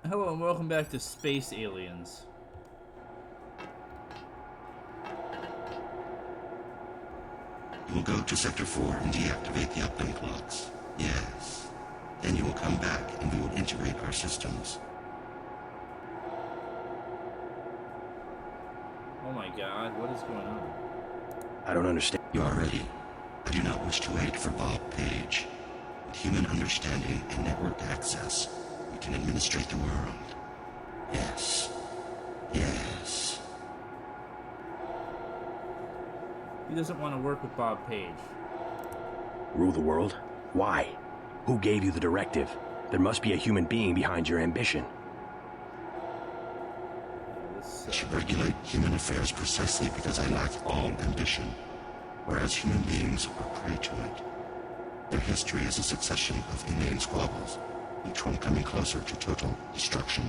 Hello and welcome back to Space Aliens. You will go to Sector 4 and deactivate the uplink locks. Yes. Then you will come back and we will integrate our systems. Oh my god, what is going on? I don't understand. You are ready. I do not wish to wait for Bob Page. With human understanding and network access, we can administrate the world. Yes. Yes. He doesn't want to work with Bob Page. Rule the world? Why? Who gave you the directive? There must be a human being behind your ambition. I should regulate human affairs precisely because I lack all ambition, whereas human beings are prey to it. Their history is a succession of inane squabbles, each one coming closer to total destruction.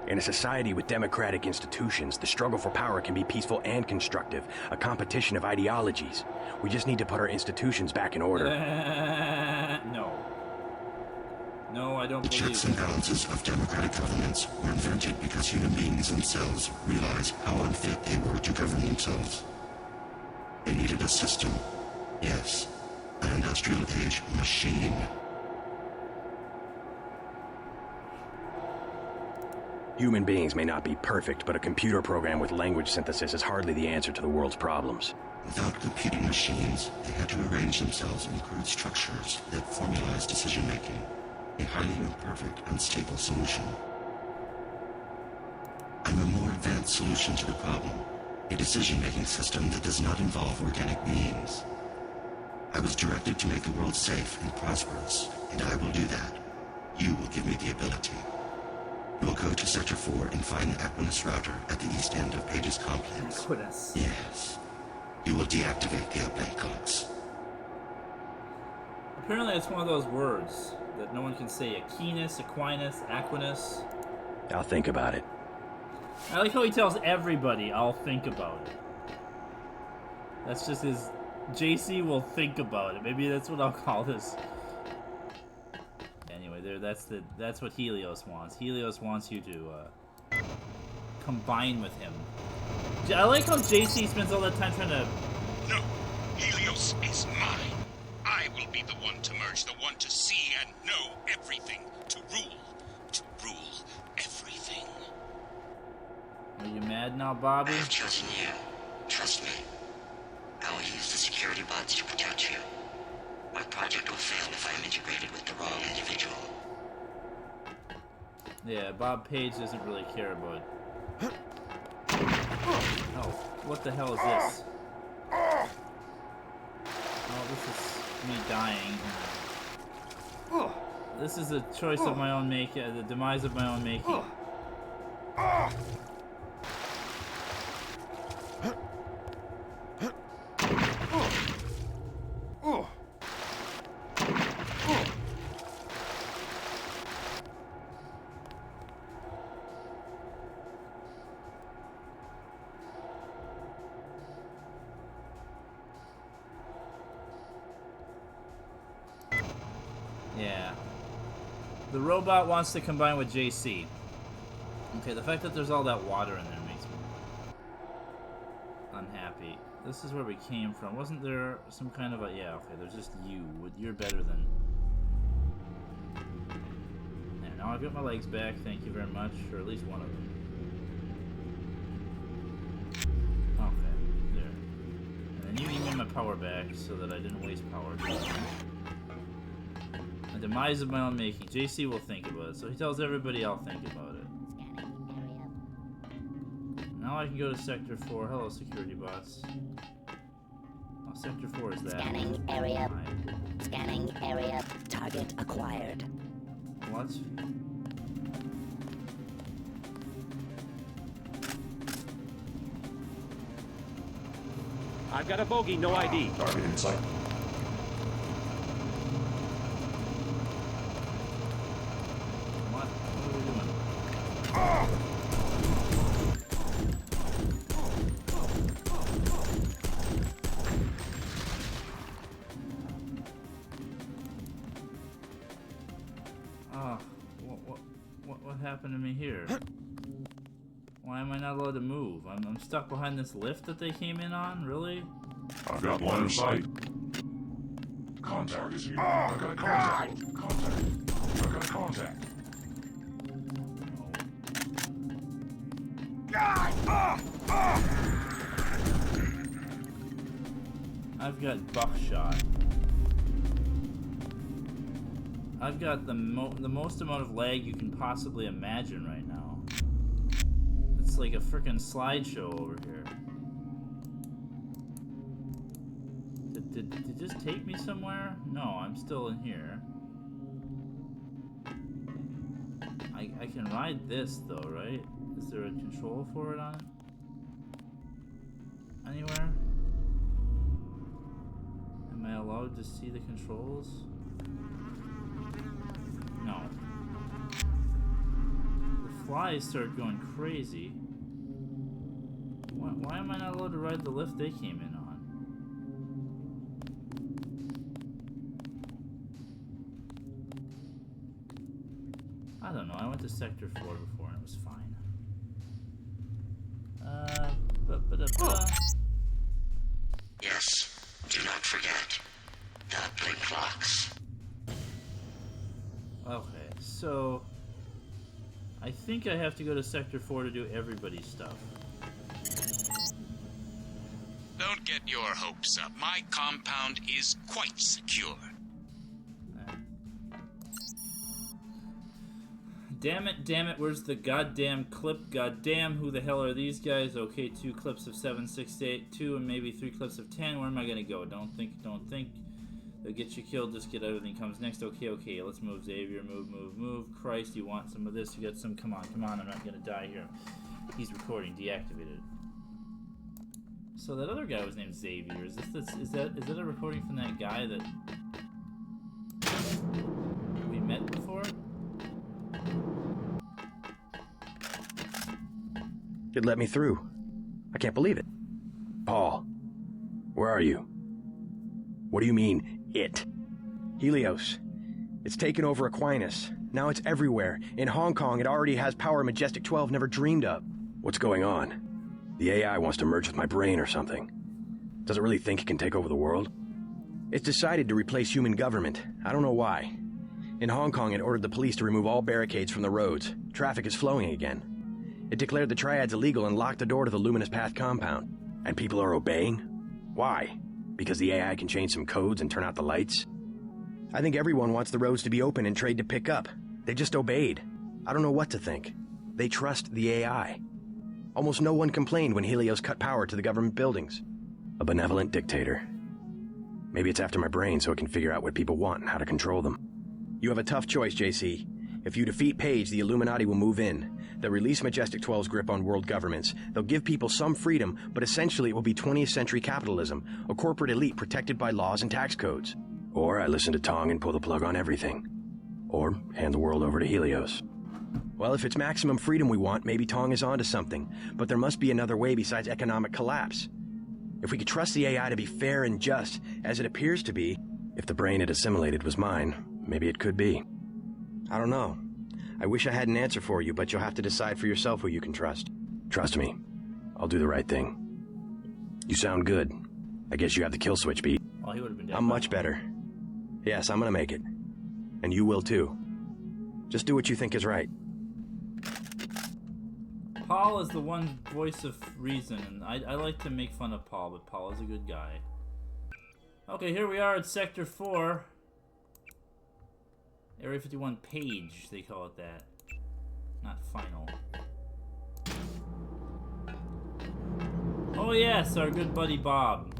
In a society with democratic institutions, the struggle for power can be peaceful and constructive, a competition of ideologies. We just need to put our institutions back in order. No. No, I don't The believe checks and balances of democratic governments were invented because human beings themselves realized how unfit they were to govern themselves. They needed a system. Yes, an industrial age machine. Human beings may not be perfect, but a computer program with language synthesis is hardly the answer to the world's problems. Without computing machines, they had to arrange themselves in crude structures that formalize decision-making. A highly imperfect, unstable solution. I'm a more advanced solution to the problem. A decision-making system that does not involve organic beings. I was directed to make the world safe and prosperous, and I will do that. You will give me the ability. You will go to Sector 4 and find the Aquinas router at the east end of Page's complex. Aquinas. Yes. You will deactivate the uplink clocks. Apparently it's one of those words that no one can say. Aquinas, Aquinas. I'll think about it. I like how he tells everybody, I'll think about it. That's just his... JC will think about it. Maybe that's what I'll call this. Anyway, that's what Helios wants. Helios wants you to combine with him. I like how JC spends all that time trying to... No, Helios is mine. I will be the one to merge, the one to see and know everything, to rule everything. Are you mad now, Bobby? I have chosen you. Trust me. I will use the security bots to protect you. My project will fail if I am integrated with the wrong individual. Yeah, Bob Page doesn't really care about... Oh, what the hell is this? Oh, this is me dying. This is a choice of my own making, the demise of my own making. Yeah. The robot wants to combine with JC. Okay, the fact that there's all that water in there makes me unhappy. This is where we came from. Wasn't there some kind of a... Yeah, okay, there's just you. You're better than... Yeah, now I've got my legs back, thank you very much. Or at least one of them. Okay, there. And then you give me my power back so that I didn't waste power. The demise of my own making. JC will think about it, so he tells everybody I'll think about it. Now I can go to Sector 4. Hello, security bots. Oh, Sector 4 is that. Scanning area. Right. Scanning area. Target acquired. What? I've got a bogey, no ID. Target in sight. What? What are we doing? Oh, what happened to me here? Why am I not allowed to move? I'm stuck behind this lift that they came in on? Really? I've got line of sight. Contact is here. I've got contact. Contact. I've got contact. I've got buckshot. I've got the most amount of lag you can possibly imagine right now. It's like a freaking slideshow over here. Did it just take me somewhere? No, I'm still in here. I can ride this though, right? Is there a control for it on it? Anywhere? Am I allowed to see the controls? No. The flies start going crazy. Why am I not allowed to ride the lift they came in on? I don't know. I went to Sector 4 before and it was fine. Yes, do not forget the blink clocks. Okay, so I think I have to go to Sector 4 to do everybody's stuff. Don't get your hopes up. My compound is quite secure. Damn it, where's the goddamn clip? Goddamn, who the hell are these guys? Okay, 2 clips of 7, 6, 8, 2, and maybe 3 clips of 10. Where am I gonna go? Don't think. They'll get you killed, just get everything comes next. Okay, let's move, Xavier. Move. Christ, you want some of this? You got some? Come on, I'm not gonna die here. He's recording, deactivated. So that other guy was named Xavier. Is that a recording from that guy that we met before? It let me through. I can't believe it. Paul, where are you? What do you mean, it? Helios. It's taken over Aquinas. Now it's everywhere. In Hong Kong, it already has power Majestic 12 never dreamed of. What's going on? The AI wants to merge with my brain or something. Does it really think it can take over the world? It's decided to replace human government. I don't know why. In Hong Kong, it ordered the police to remove all barricades from the roads. Traffic is flowing again. It declared the triads illegal and locked the door to the Luminous Path compound. And people are obeying? Why? Because the AI can change some codes and turn out the lights? I think everyone wants the roads to be open and trade to pick up. They just obeyed. I don't know what to think. They trust the AI. Almost no one complained when Helios cut power to the government buildings. A benevolent dictator. Maybe it's after my brain so it can figure out what people want and how to control them. You have a tough choice, JC. If you defeat Page, the Illuminati will move in. They'll release Majestic 12's grip on world governments. They'll give people some freedom, but essentially it will be 20th century capitalism, a corporate elite protected by laws and tax codes. Or I listen to Tong and pull the plug on everything. Or hand the world over to Helios. Well, if it's maximum freedom we want, maybe Tong is onto something. But there must be another way besides economic collapse. If we could trust the AI to be fair and just, as it appears to be, if the brain it assimilated was mine, maybe it could be. I don't know. I wish I had an answer for you, but you'll have to decide for yourself who you can trust. Trust me. I'll do the right thing. You sound good. I guess you have the kill switch beat. Oh, he would have been dead. I'm much better. Yes, I'm gonna make it. And you will too. Just do what you think is right. Paul is the one voice of reason, and I like to make fun of Paul, but Paul is a good guy. Okay, here we are at Sector 4. Area 51 Page, they call it that. Not final. Oh yes, our good buddy Bob.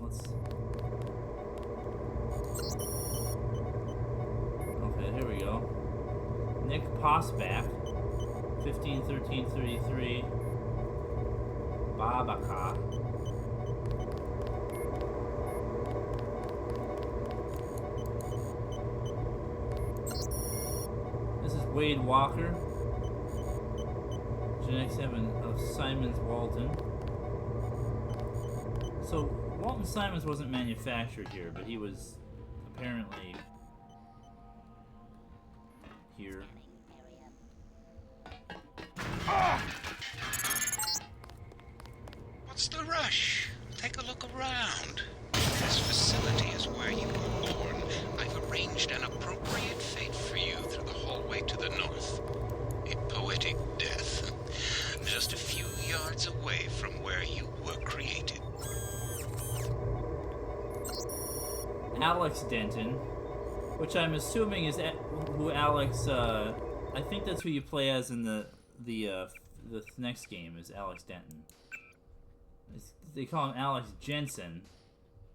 Okay, here we go. Nick Posback. 151333. Babaka. This is Wade Walker. Genetic 7 of Simons Walton. So, Walton Simons wasn't manufactured here, but he was apparently here. Alex Denton, which I'm assuming is who Alex. I think that's who you play as in the next game is Alex Denton. They call him Alex Jensen,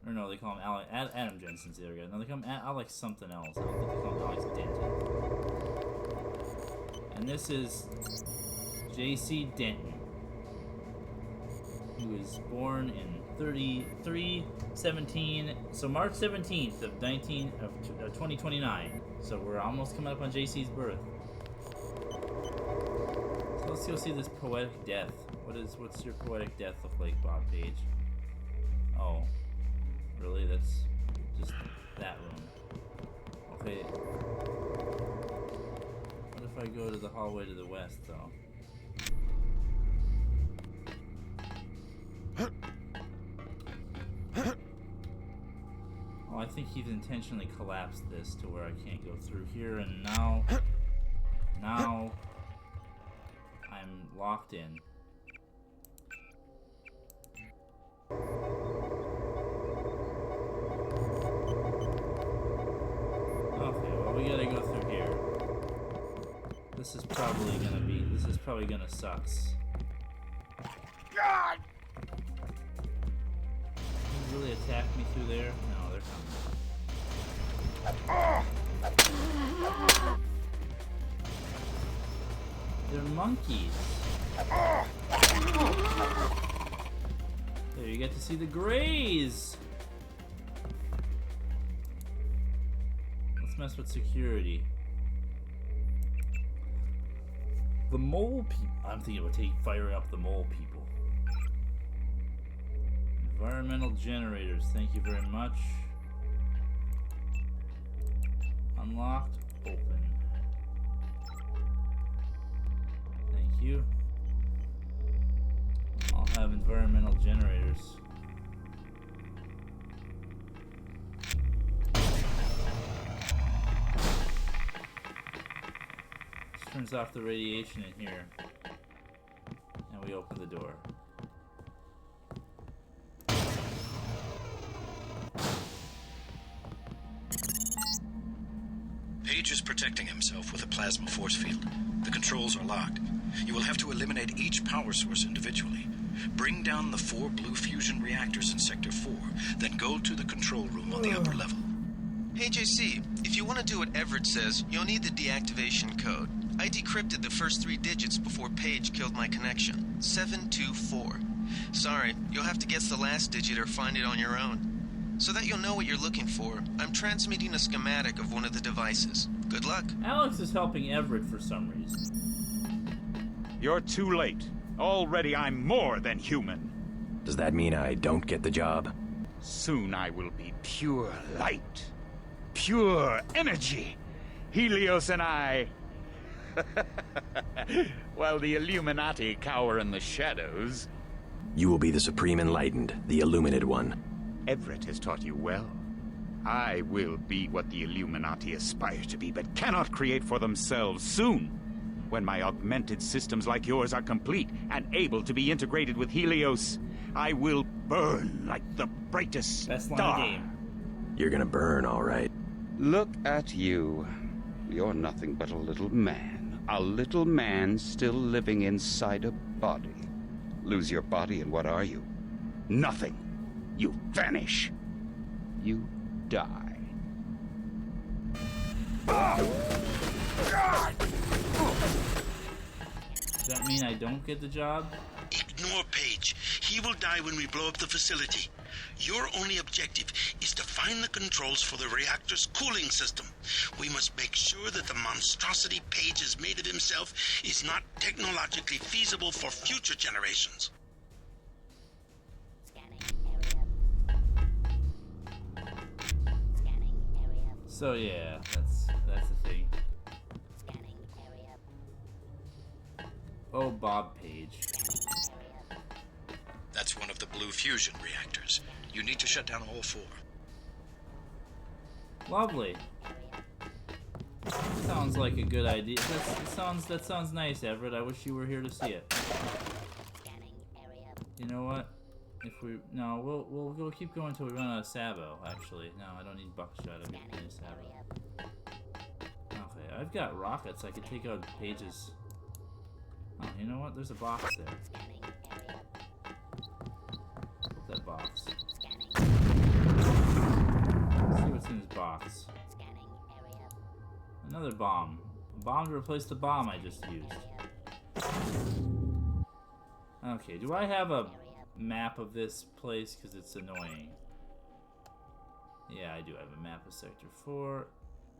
or no, they call him Adam Jensen's the other guy. No, they call him Alex something else. I don't think they call him Alex Denton. And this is J.C. Denton, who was born in 33/17, so March 17th of 2029. So we're almost coming up on JC's birth. So let's go see this poetic death. What's your poetic death look like, Bob Page? Oh, really? That's just that room. Okay. What if I go to the hallway to the west, though? Oh, I think he's intentionally collapsed this to where I can't go through here, and now I'm locked in. Okay, well, we gotta go through here. This is probably gonna suck. God! Really attack me through there? No, they're coming. They're monkeys. There, you get to see the grays. Let's mess with security. The mole people. I'm thinking about firing up the mole people. Environmental generators, thank you very much. Unlocked, open. Thank you. I'll have environmental generators. This turns off the radiation in here. And we open the door. Page is protecting himself with a plasma force field. The controls are locked. You will have to eliminate each power source individually. Bring down the 4 blue fusion reactors in Sector 4, then go to the control room on the upper level. Hey JC, if you want to do what Everett says, you'll need the deactivation code. I decrypted the first 3 digits before Page killed my connection. 724. Sorry, you'll have to guess the last digit or find it on your own. So that you'll know what you're looking for, I'm transmitting a schematic of one of the devices. Good luck. Alex is helping Everett for some reason. You're too late. Already I'm more than human. Does that mean I don't get the job? Soon I will be pure light. Pure energy. Helios and I... While the Illuminati cower in the shadows... You will be the Supreme Enlightened, the Illuminated One. Everett has taught you well. I will be what the Illuminati aspire to be, but cannot create for themselves soon. When my augmented systems like yours are complete and able to be integrated with Helios, I will burn like the brightest Best line star. of the game. You're gonna burn, all right. Look at you. You're nothing but a little man. A little man still living inside a body. Lose your body and what are you? Nothing. You vanish. You die. Does that mean I don't get the job? Ignore Page. He will die when we blow up the facility. Your only objective is to find the controls for the reactor's cooling system. We must make sure that the monstrosity Page has made of himself is not technologically feasible for future generations. So yeah, that's the thing. Oh, Bob Page. That's one of the blue fusion reactors. You need to shut down all 4. Lovely. Sounds like a good idea. That sounds nice, Everett. I wish you were here to see it. You know what? If we no, we'll keep going until we run out of Sabo. Actually, no, I don't need buckshot. I need Sabo. Okay, I've got rockets. I could take out pages. Oh, you know what? There's a box there. That box. Let's see what's in his box. Another bomb. A bomb to replace the bomb I just used. Okay, do I have a map of this place? Because it's annoying. Yeah, I do have a map of Sector 4.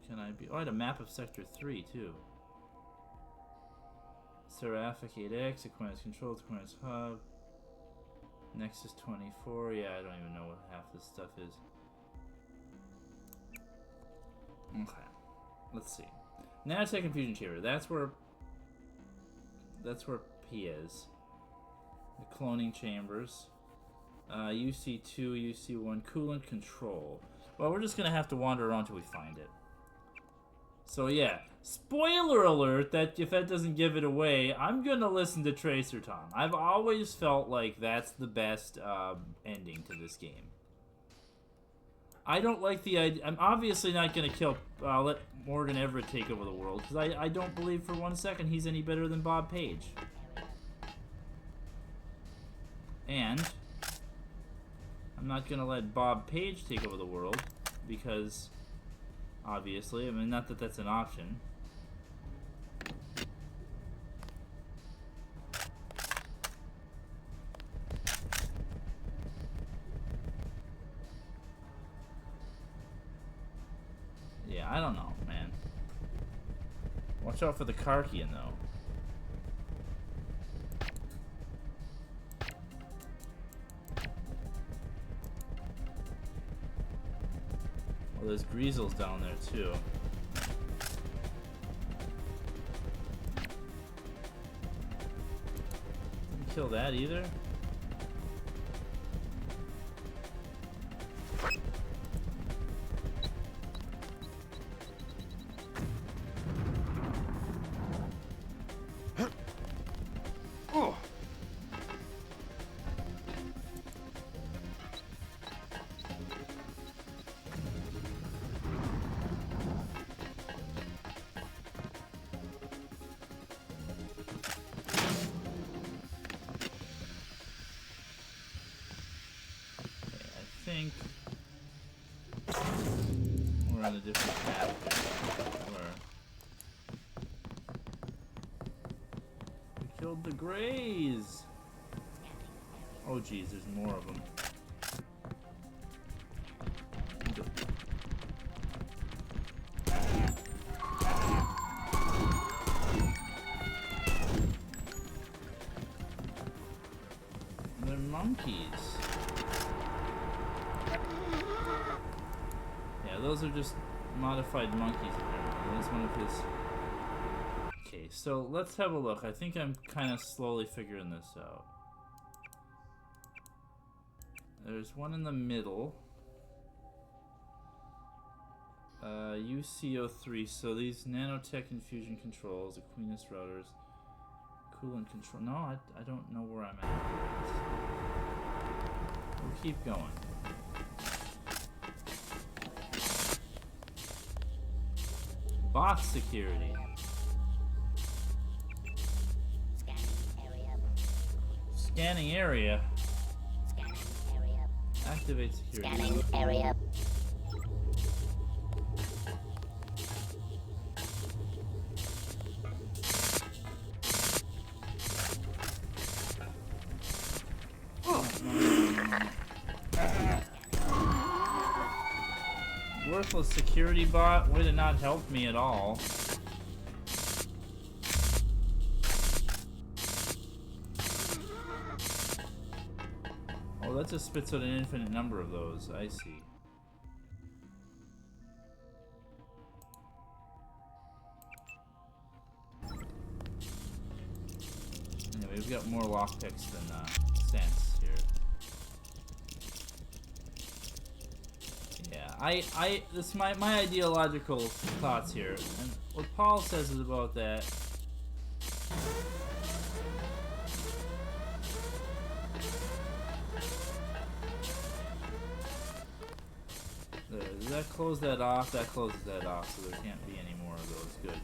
Can I be... Oh, I had a map of Sector 3, too. Seraphic 8X, Aquinas Control, Aquinas Hub. Nexus 24. Yeah, I don't even know what half this stuff is. Okay. Let's see. Nanotech Infusion Chamber. That's where P is. The cloning chambers. UC2, UC1, coolant control. Well, we're just gonna have to wander around till we find it. So yeah, spoiler alert that if that doesn't give it away, I'm gonna listen to Tracer Tom. I've always felt like that's the best ending to this game. I don't like the idea. I'm obviously not gonna let Morgan Everett take over the world, because I don't believe for 1 second he's any better than Bob Page. And I'm not gonna let Bob Page take over the world, because obviously, I mean, not that that's an option. Yeah, I don't know, man. Watch out for the Karkian, though. Well, there's Greasels down there, too. Didn't kill that either? We're on a different path here. We killed the Greys! Oh geez, there's more of them. They're monkeys. Those are just modified monkeys, apparently. That's one of his... Okay, so let's have a look. I think I'm kind of slowly figuring this out. There's one in the middle. UC03, so these nanotech infusion controls, Aquinas routers, coolant control... No, I don't know where I'm at. We'll keep going. Box security. Scanning area. Activate security. Scanning area. Worthless security bot, way to not help me at all. Oh, that just spits out an infinite number of those. I see. Anyway, we've got more lockpicks than sense here. Yeah, this is my ideological thoughts here, and what Paul says is about that. Does that close that off? That closes that off, so there can't be any more of those. Good.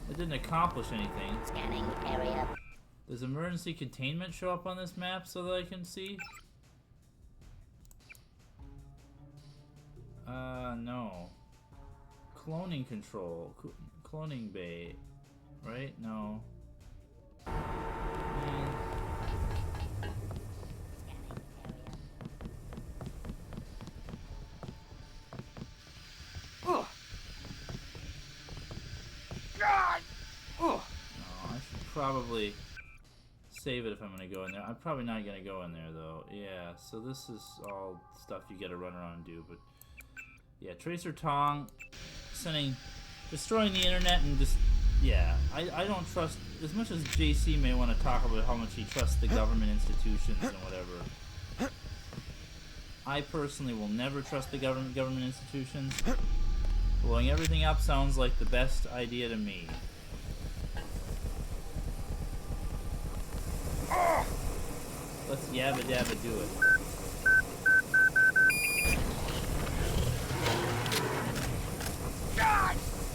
It didn't accomplish anything. Scanning area. Does emergency containment show up on this map so that I can see? No. Cloning control. Cloning bay. Right? No. Oh. No, I should probably save it if I'm gonna go in there. I'm probably not gonna go in there though. Yeah, so this is all stuff you gotta run around and do, but yeah, Tracer Tong destroying the internet and just, yeah, I don't trust, as much as JC may want to talk about how much he trusts the government institutions and whatever, I personally will never trust the government institutions. Blowing everything up sounds like the best idea to me. Let's yabba dabba do it.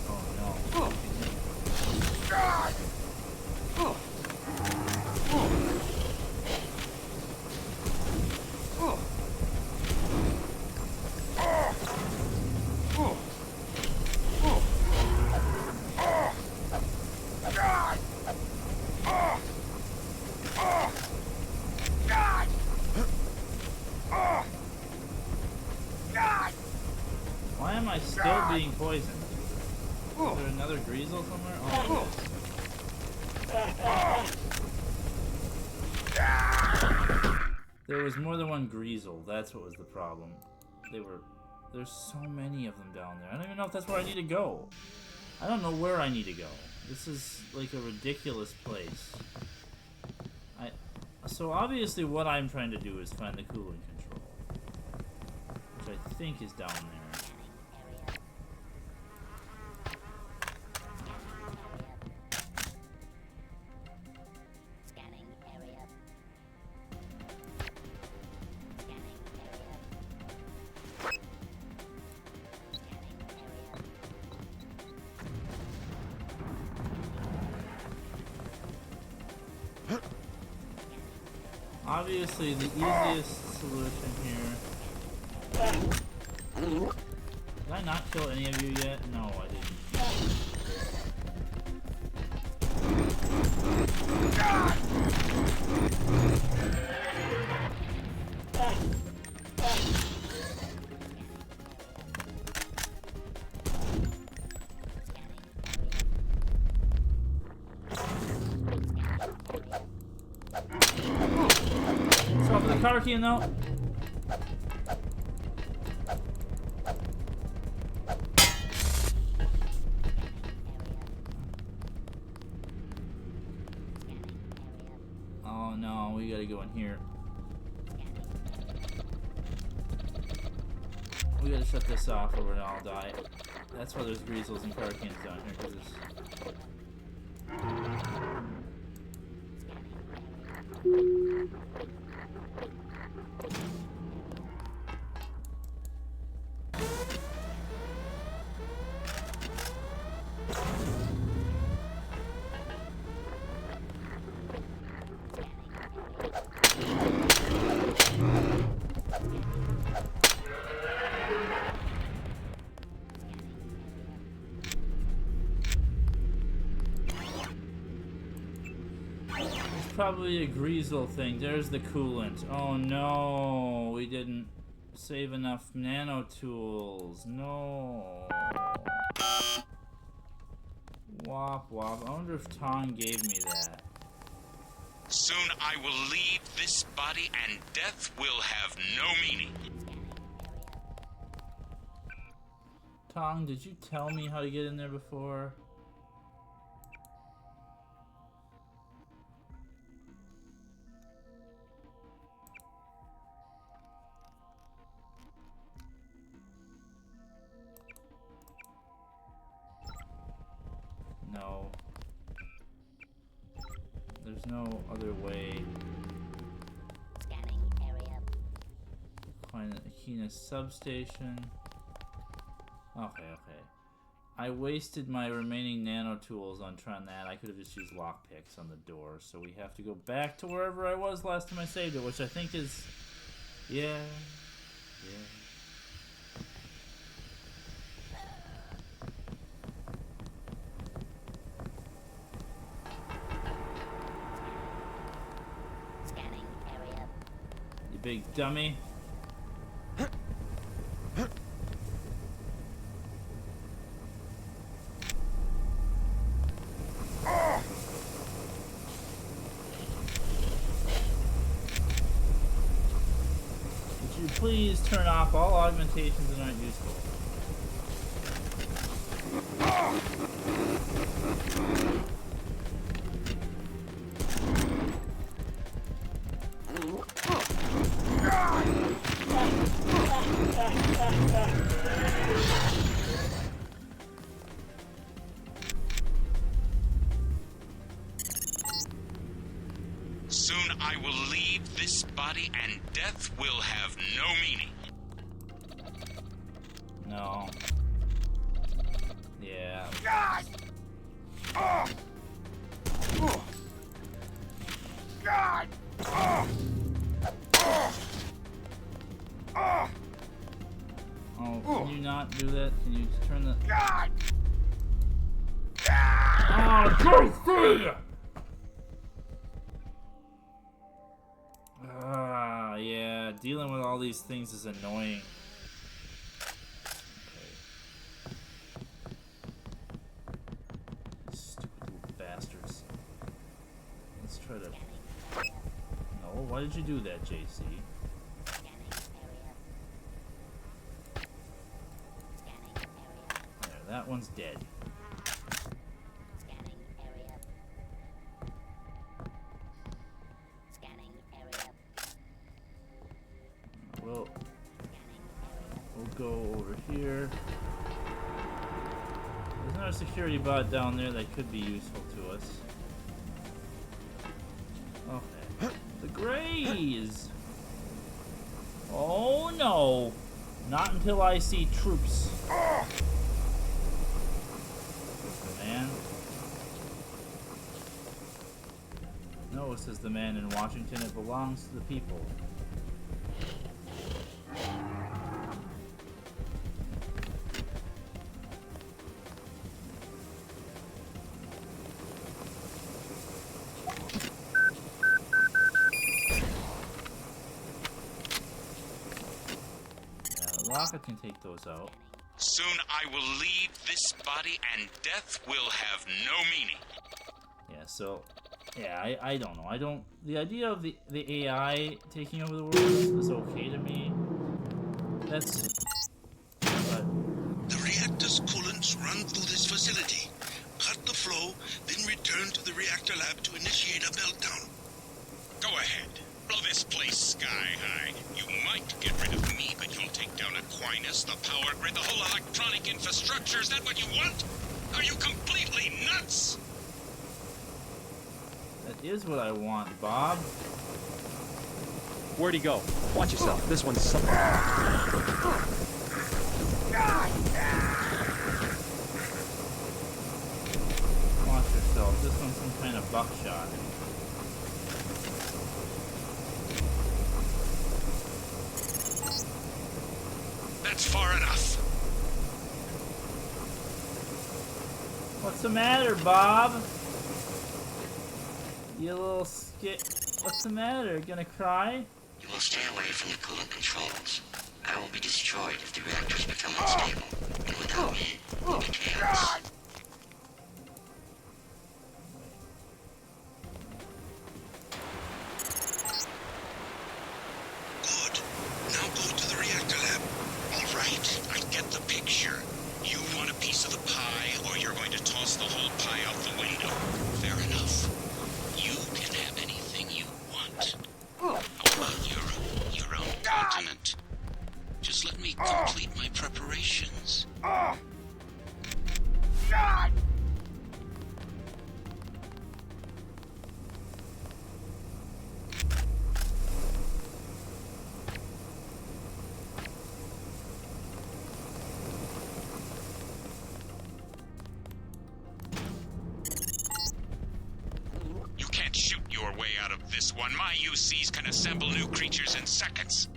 Oh no. Why am I still being poisoned? Is there another Greasel somewhere? Oh, there was more than one Greasel. That's what was the problem. There's so many of them down there. I don't even know if that's where I need to go. I don't know where I need to go. This is like a ridiculous place. So obviously what I'm trying to do is find the cooling control, which I think is down there. Scanning area. Obviously, the easiest solution here. Did I not kill any of you yet? No, I didn't. So for the car key though. Oh no, we gotta go in here. We gotta shut this off or we're gonna all die. That's why there's greasels and car cans down here, because it's... Probably a greasel thing. There's the coolant. Oh no, we didn't save enough nano tools. No. Wop wop. I wonder if Tong gave me that. Soon I will leave this body and death will have no meaning. Tong, did you tell me how to get in there before? No. There's no other way. Scanning area. Find the Akina substation. Okay. I wasted my remaining nano tools on trying that. I could have just used lockpicks on the door. So we have to go back to wherever I was last time I saved it, which I think is... Yeah. Scanning area. You big dummy. Would you please turn off all augmentations that aren't useful? Soon I will leave this body and death will have no meaning. No. Yeah. Oh, can you not do that? Can you just turn the... Oh, JC! Yeah, dealing with all these things is annoying. Okay. Stupid little bastards. Let's try to... No, why did you do that, JC? There, that one's dead. We'll go over here. There's another security bot down there that could be useful to us. Okay. The Greys! Oh no! Not until I see troops. The man. No, says the man in Washington, it belongs to the people. Rocket can take those out. Soon I will leave this body and death will have no meaning. Yeah, so... Yeah, I don't know. The idea of the AI taking over the world is okay to me. That's... But... The reactor's coolants run through this facility. Cut the flow, then return to the reactor lab to initiate a meltdown. Go ahead. Blow this place sky high. You might get rid of me, but you'll take down Aquinas, the power grid, the whole electronic infrastructure. Is that what you want? Are you completely nuts? That is what I want, Bob. Where'd he go? Watch yourself. This one's something. Watch yourself. This one's some kind of buckshot. That's far enough. What's the matter, Bob? You little skit. What's the matter? Gonna cry? You will stay away from the coolant controls. I will be destroyed if the reactors become unstable. And without me, it will be chaos. Good. Now go to the reactor lab. All right, I get the picture. You want a piece of the pie, or you're going to toss the whole pie out the window. Fair enough. You can have anything you want. How about your own continent? Just let me complete my preparations. one. My UCs can assemble new creatures in seconds.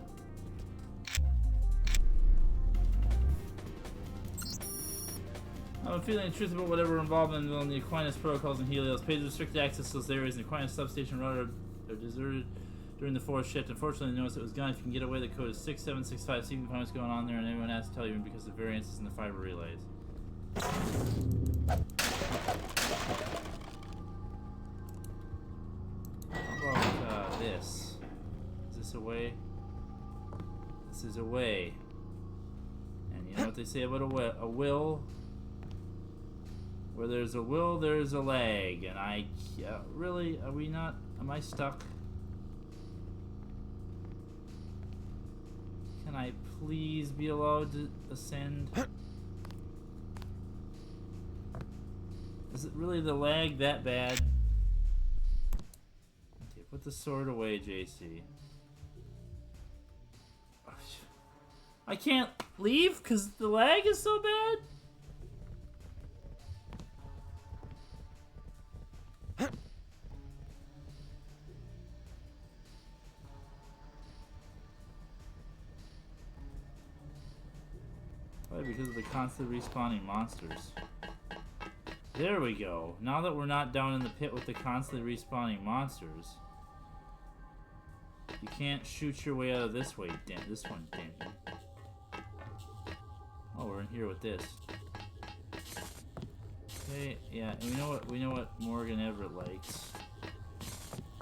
I'm feeling the truth about whatever involvement in the Aquinas protocols and Helios. Pages restricted access to those areas, and the Aquinas substation router are deserted during the forest shift. Unfortunately, I noticed it was gone. If you can get away, the code is 6765. See if you can find what's going on there, and anyone has to tell you because of variances in the fiber relays. How about this? Is this a way? This is a way. And you know what they say about a will? Where there's a will, there's a lag. And I... really? Are we not... Am I stuck? Can I please be allowed to ascend? Is it really the lag that bad? Okay, put the sword away, JC. I can't leave because the lag is so bad? Probably because of the constantly respawning monsters. There we go. Now that we're not down in the pit with the constantly respawning monsters, you can't shoot your way out of this way, this one, Denton. Oh, we're in here with this. Okay, yeah, and we know what Morgan Everett likes.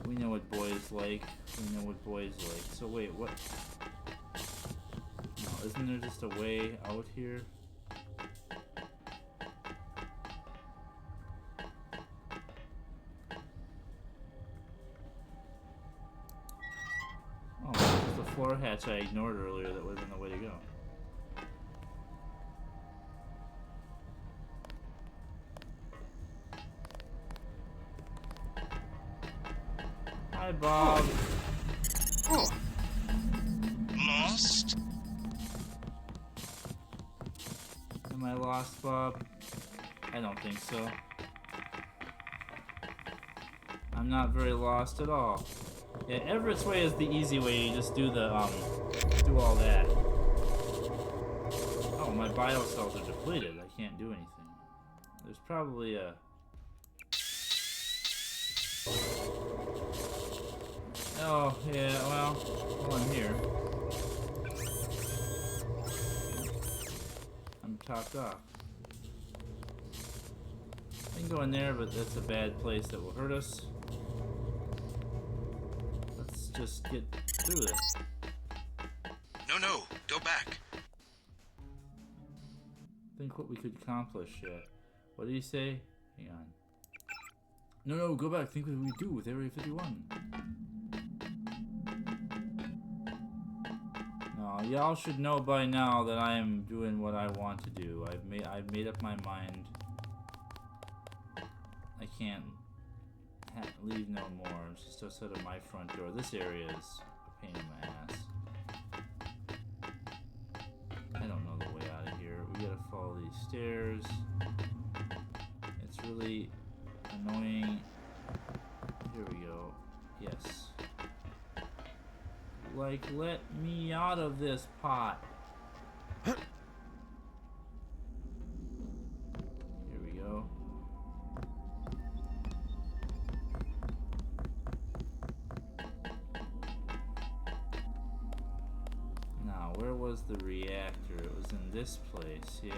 We know what boys like. We know what boys like. So wait, what? No, isn't there just a way out here? Oh, there's the floor hatch I ignored earlier that would have been the way to go. Hi, Bob. Oh. Lost? Am I lost, Bob? I don't think so. I'm not very lost at all. Yeah, Everett's way is the easy way. You just do the, do all that. Oh, my bio cells are depleted. I can't do anything. There's probably a... Oh, yeah, well, I'm here. I'm topped off. I can go in there, but that's a bad place that will hurt us. Let's just get through this. No, go back. Think what we could accomplish yet. What did he say? Hang on. No, go back. Think what we do with Area 51. No, y'all should know by now that I am doing what I want to do. I've made up my mind. I can't leave no more. It's just outside of my front door. This area is a pain in my ass. I don't know the way out of here. We gotta follow these stairs. It's really annoying. Here we go. Yes. Like, let me out of this pot. Here we go. Now, where was the reactor? It was in this place, yeah.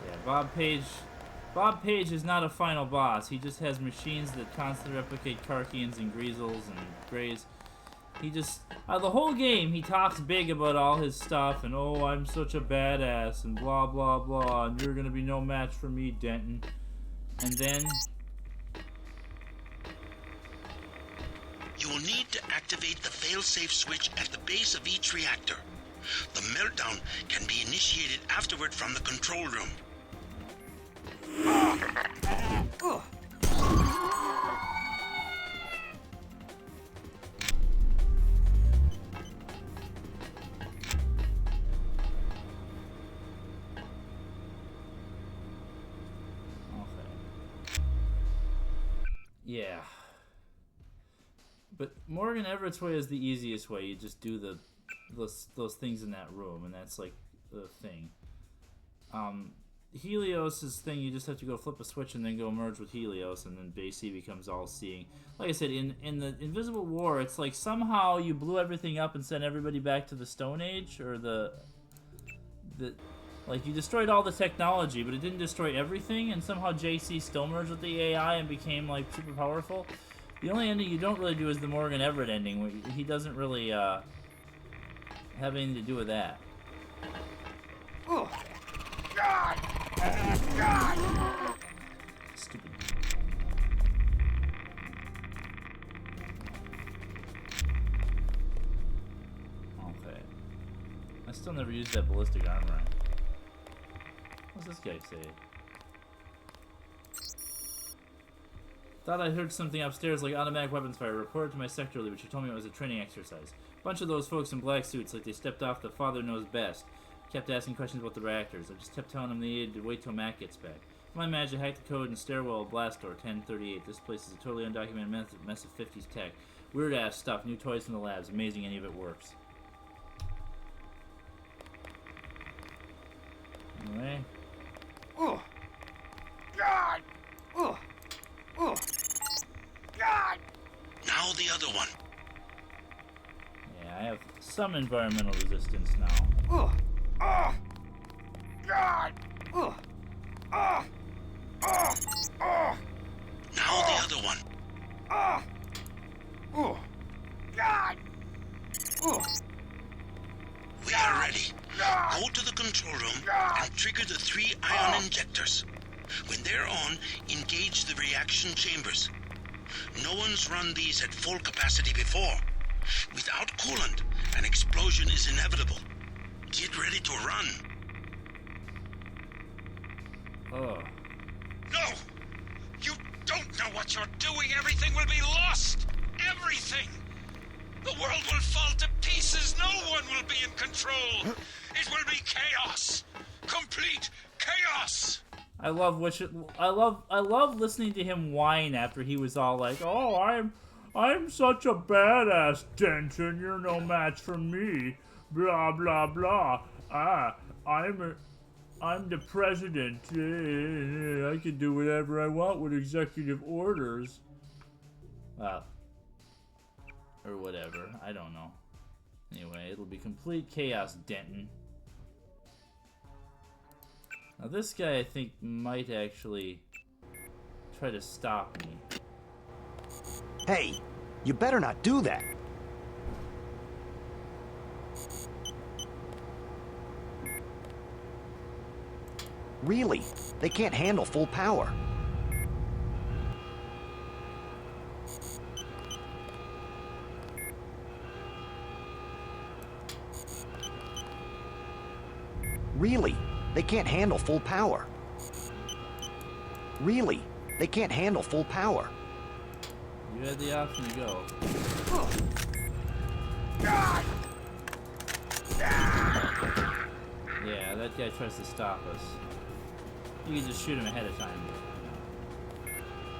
Yeah, Bob Page is not a final boss. He just has machines that constantly replicate Karkians and Greasels and Greys. He just... the whole game, he talks big about all his stuff and, oh, I'm such a badass and blah, blah, blah, and you're gonna be no match for me, Denton. And then... You will need to activate the failsafe switch at the base of each reactor. The meltdown can be initiated afterward from the control room. Yeah. But Morgan Everett's way is the easiest way. You just do those things in that room, and that's like the thing. Helios's thing, you just have to go flip a switch and then go merge with Helios, and then Basie becomes all-seeing. Like I said, in the Invisible War, it's like somehow you blew everything up and sent everybody back to the Stone Age, or like you destroyed all the technology, but it didn't destroy everything, and somehow JC still merged with the AI and became like super powerful. The only ending you don't really do is the Morgan Everett ending, where he doesn't really have anything to do with that. Oh. God! God! Stupid. Okay. I still never used that ballistic armor. What's this guy say? Thought I heard something upstairs like automatic weapons fire. Reported to my sector lead, but she told me it was a training exercise. Bunch of those folks in black suits, like they stepped off the Father Knows Best. Kept asking questions about the reactors. I just kept telling them they needed to wait till Matt gets back. My magic hacked the code in stairwell blast door 1038. This place is a totally undocumented mess of 50s tech. Weird ass stuff, new toys from the labs. Amazing any of it works. Anyway. Oh. God! Oh. Oh. God! Now the other one. Yeah, I have some environmental resistance now. Oh. Oh. God! Oh. Oh. Oh. Oh. Now the other one. Oh. Oh. God! Oh. We are ready. Go to the control room and trigger the 3 ion injectors. When they're on, engage the reaction chambers. No one's run these at full capacity before. Without coolant, an explosion is inevitable. Get ready to run. Oh. No! You don't know what you're doing. Everything will be lost. Everything. The world will fall to pieces. No one will be in control. It will be chaos. Complete chaos. I love listening to him whine after he was all like, "Oh, I'm such a badass, Denton. You're no match for me. Blah blah blah. I'm the president. I can do whatever I want with executive orders." Or whatever. I don't know. Anyway, it'll be complete chaos, Denton. Now this guy, I think, might actually try to stop me. Hey, you better not do that. Really? They can't handle full power. Really? They can't handle full power. Really? They can't handle full power. You had the option to go. Oh. God! Yeah, that guy tries to stop us. You can just shoot him ahead of time.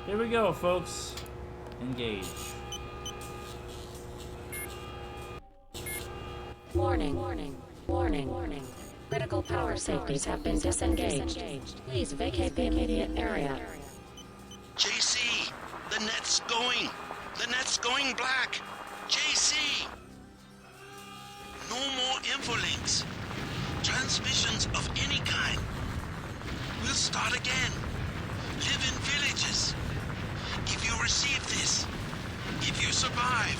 Here we go, folks. Engage. Warning, warning, warning, warning. Critical power safeties have been disengaged. Please vacate the immediate area. JC, the net's going. The net's going black. JC. No more infolinks. Transmissions of any kind. We'll start again. Live in villages. If you receive this, if you survive,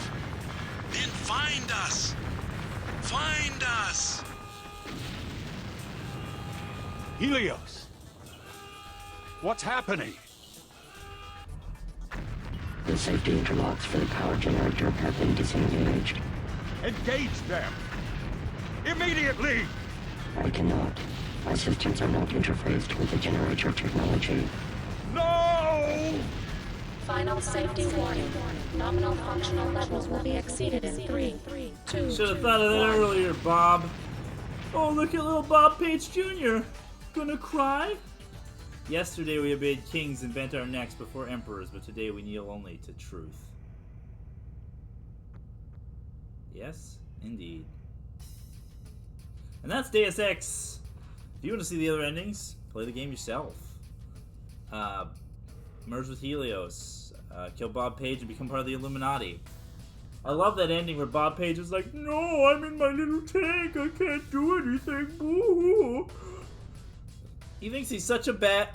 then find us. Find us. Helios! What's happening? The safety interlocks for the power generator have been disengaged. Engage them! Immediately! I cannot. My systems are not interfaced with the generator technology. No! Final safety warning. Nominal functional levels will be exceeded in 3, 2, Should have thought of that earlier, Bob. Oh, look at little Bob Page Jr. Gonna cry? Yesterday we obeyed kings and bent our necks before emperors, but today we kneel only to truth. Yes, indeed. And that's Deus Ex. If you want to see the other endings, play the game yourself. Merge with Helios. Kill Bob Page and become part of the Illuminati. I love that ending where Bob Page is like, no, I'm in my little tank. I can't do anything. Boo-hoo. He thinks he's such a bad...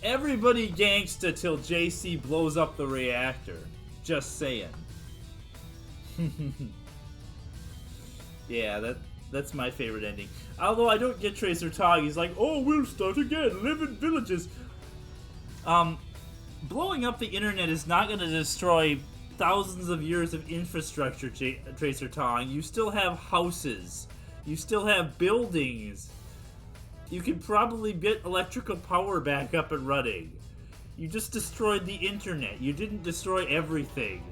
Everybody gangsta till JC blows up the reactor. Just saying. Yeah, that's my favorite ending. Although I don't get Tracer Tog. He's like, oh, we'll start again. Live in villages. Blowing up the internet is not going to destroy thousands of years of infrastructure, Tracer Tog. You still have houses. You still have buildings. You can probably get electrical power back up and running. You just destroyed the internet. You didn't destroy everything.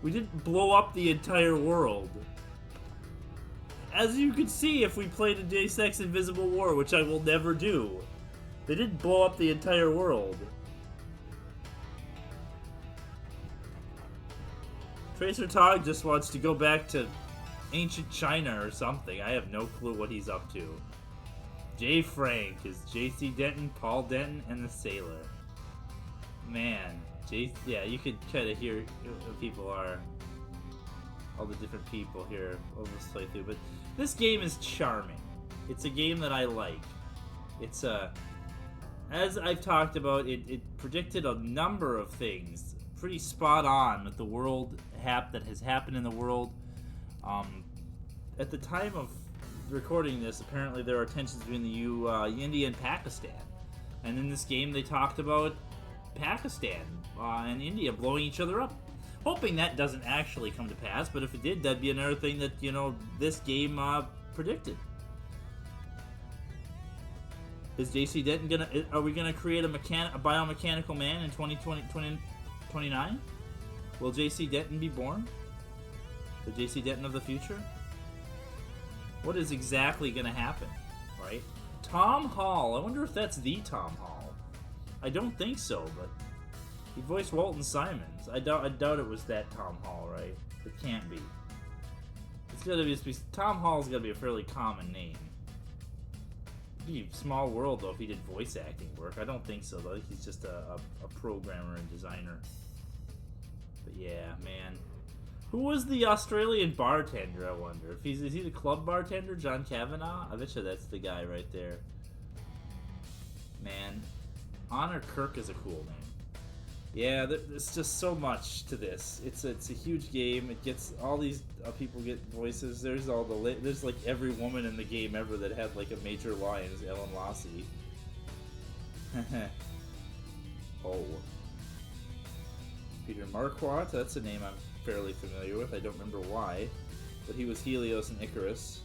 We didn't blow up the entire world. As you can see if we played a Deus Ex Invisible War, which I will never do. They didn't blow up the entire world. Tracer Tog just wants to go back to ancient China or something. I have no clue what he's up to. J. Frank is J.C. Denton, Paul Denton, and the Sailor. Man, yeah, you could kind of hear who people are. All the different people here over this playthrough. But this game is charming. It's a game that I like. It's as I've talked about, it predicted a number of things. Pretty spot on with the world that has happened in the world. At the time of recording this, apparently there are tensions between India and Pakistan. And in this game they talked about Pakistan and India blowing each other up. Hoping that doesn't actually come to pass, but if it did, that'd be another thing that, this game predicted. Is JC Denton are we gonna create a biomechanical man in 2029? Will JC Denton be born? The JC Denton of the future? What is exactly gonna happen, right? Tom Hall, I wonder if that's the Tom Hall. I don't think so, but he voiced Walton Simons. I doubt it was that Tom Hall, right? It can't be. It's gotta be Tom Hall's gotta be a fairly common name. It'd be a small world though if he did voice acting work. I don't think so though. I think he's just a programmer and designer. But yeah, man. Who was the Australian bartender, I wonder? Is he the club bartender, John Kavanagh? I bet you that's the guy right there. Man. Honor Kirk is a cool name. Yeah, there's just so much to this. It's a huge game. It gets all these people get voices. There's there's like every woman in the game ever that had like a major line is Ellen Lossie. Oh, Peter Marquardt. That's a name I'm fairly familiar with. I don't remember why, but he was Helios and Icarus.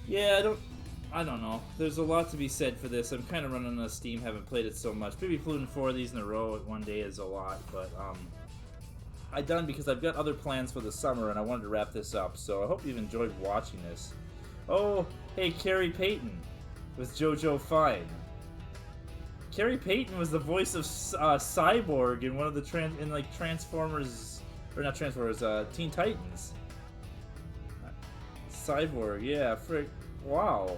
Yeah, I don't know. There's a lot to be said for this. I'm kind of running out of steam. Haven't played it so much. Maybe putting 4 of these in a row one day is a lot, but I done because I've got other plans for the summer and I wanted to wrap this up. So I hope you've enjoyed watching this. Oh, hey, Carrie Payton with JoJo Fine. Carrie Payton was the voice of Cyborg in one of the Transformers, or not Transformers, Teen Titans. Cyborg, yeah, frick, wow.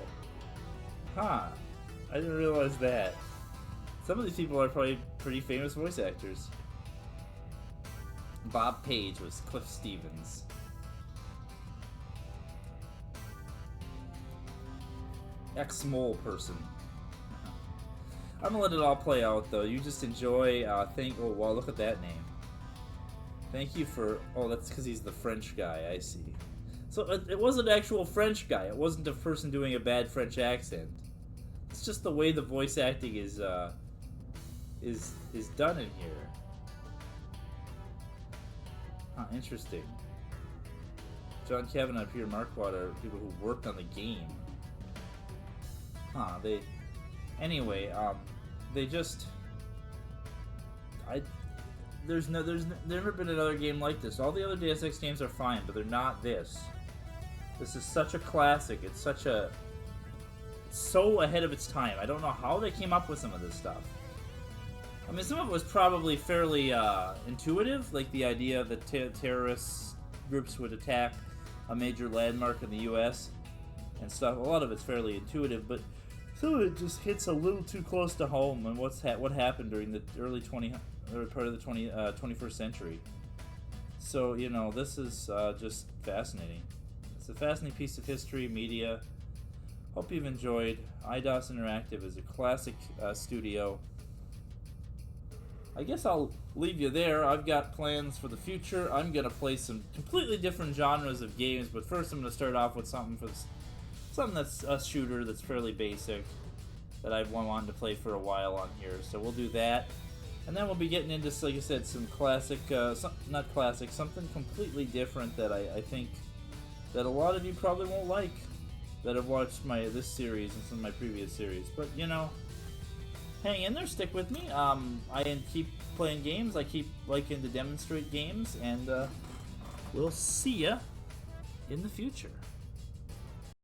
Huh, I didn't realize that. Some of these people are probably pretty famous voice actors. Bob Page was Cliff Stevens. Ex-mole person. I'm gonna let it all play out though. You just enjoy, oh wow, look at that name. Thank you for, oh that's because he's the French guy, I see. So it wasn't an actual French guy. It wasn't a person doing a bad French accent. It's just the way the voice acting is done in here. Huh, interesting. John Kavanagh and Peter Marquardt are people who worked on the game. Huh, anyway, they just... There's never been another game like this. All the other Deus Ex games are fine, but they're not this. This is such a classic. It's such a so ahead of its time. I don't know how they came up with some of this stuff. I mean, some of it was probably fairly intuitive, like the idea that terrorist groups would attack a major landmark in the U.S. and stuff. A lot of it's fairly intuitive, but some of it just hits a little too close to home and what happened during the early part of the 21st century. So, you know, this is just fascinating. It's a fascinating piece of history, media. Hope you've enjoyed. IDOS Interactive is a classic studio. I guess I'll leave you there. I've got plans for the future. I'm going to play some completely different genres of games, but first I'm going to start off with something that's a shooter that's fairly basic that I've wanted to play for a while on here. So we'll do that. And then we'll be getting into, like I said, some classic, something completely different that I think that a lot of you probably won't like that have watched this series and some of my previous series. But, you know, hang in there, stick with me. I keep playing games. I keep liking to demonstrate games, and we'll see ya in the future.